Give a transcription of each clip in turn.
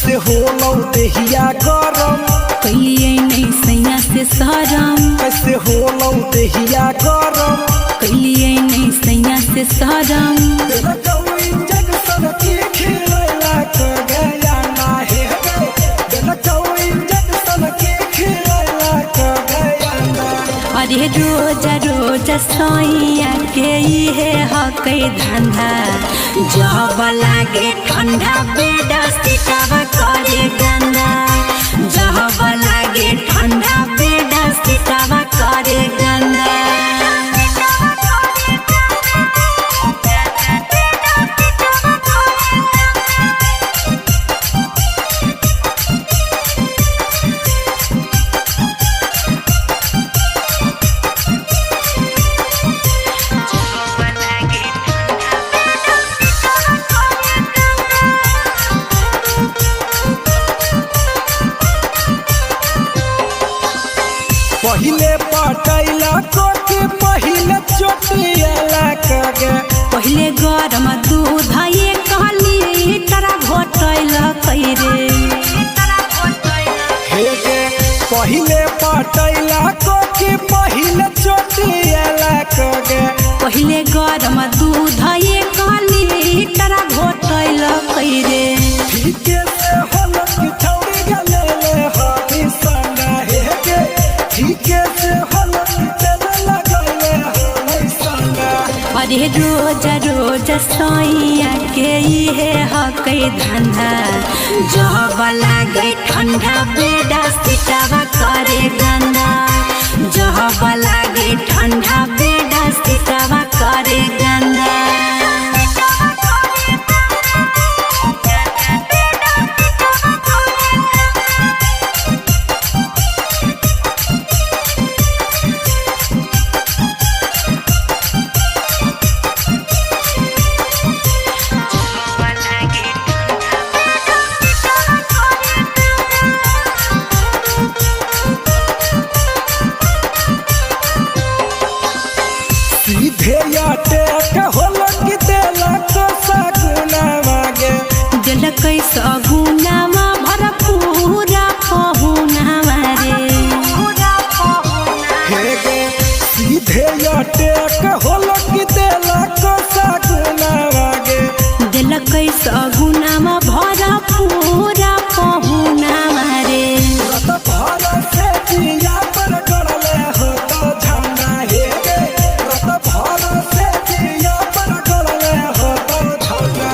कैसे होलौ देहिया गरम कैलिए नहीं सैया से शरम कैसे होलौ देहिया गरम कैलिए नहीं सैया से शरम अरे रोज रोज सैया के इहे हकै धंधा जब लागे ठंडा बेड सिटावा करे गंदा जब लागे ठंडा बेड सिटावा करे गंदा पहिले पटैला कोके पहिले चोटियाला कगे पहिले गरम दूध ये कहली तरा घोटैल कैरे हेगे पहिले पटैला कोके पहिले चोटियाला कगे पहिले गरम दूध ये कहली तरा घोटैल कैरे ठीके से होल कि छौरी गले हमी संगा हेगे ठीके से होल कि तेल लगले हमी संगा अरे रोज रोज सैया के इहे हकै धंधा जब लागे ठंडा बेड सिटावा करे गंदा जब लागे ठंडा बेड सिटावा करे गंदा सीधे अटैक होल कि देलक सगुना मागे देलकै सगुनामा भरपूरा पहुनामा रे हेगे सीधे अटैक होल कि देलक सगुना मागे देलकै सगुनामा भरपूरा पहुनामा रे रत भर से जिया पर गड़ले हो तो झंडा हेगे रत भर से जिया पर गड़ले हो तो झंडा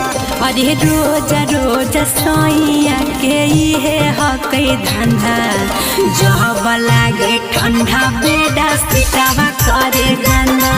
अरे रोज रोज सैया के इहे हकै धंधा जब लागे ठंडा बेड सिटावा करे गंदा